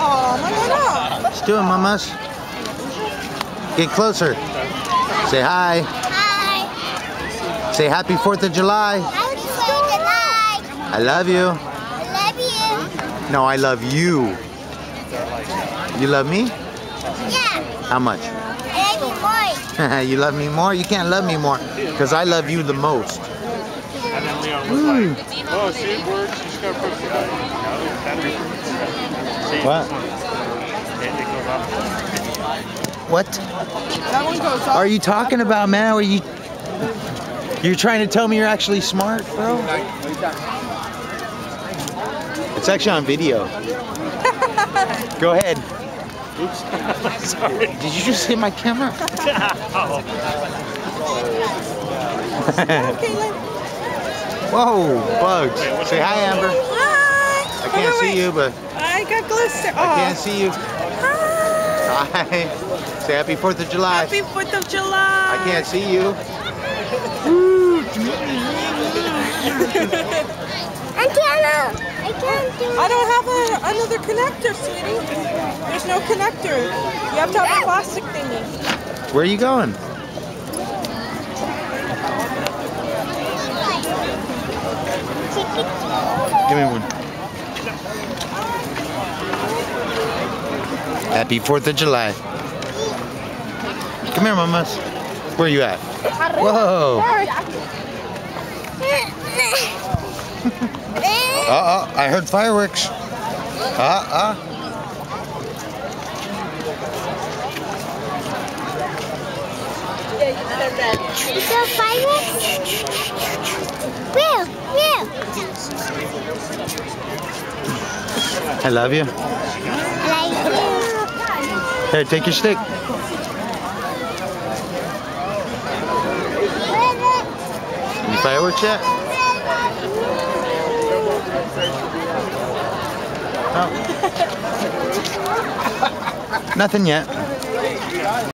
Oh, Manana. Let's do it, mamas. Get closer. Say hi. Hi. Say happy 4th of July. Happy 4th of July. I love you. I love you. No, I love you. You love me? Yeah. How much? I love you more. You love me more? You can't love me more because I love you the most. And then Leon was like, oh, see, it works. You just got to put it out. What? It goes off. What That one goes up. are you talking about, man? You're trying to tell me you're actually smart, bro? It's actually on video. Go ahead. Oops. Sorry. Did you just hit my camera? Whoa, bugs. Say hi, Amber. Hi. I can't see you, but I got glister. I can't see you. Hi. Hi. Say happy 4th of July. Happy 4th of July. I can't see you. Antenna. I can't do it. I don't have another connector, sweetie. There's no connector. You have to have a plastic thingy. Where are you going? Give me one. Happy 4th of July. Come here, mamas. Where are you at? Whoa. I heard fireworks. Is there fireworks? Where? I love you. Like Here, take your stick. Any fireworks yet? No. Nothing yet.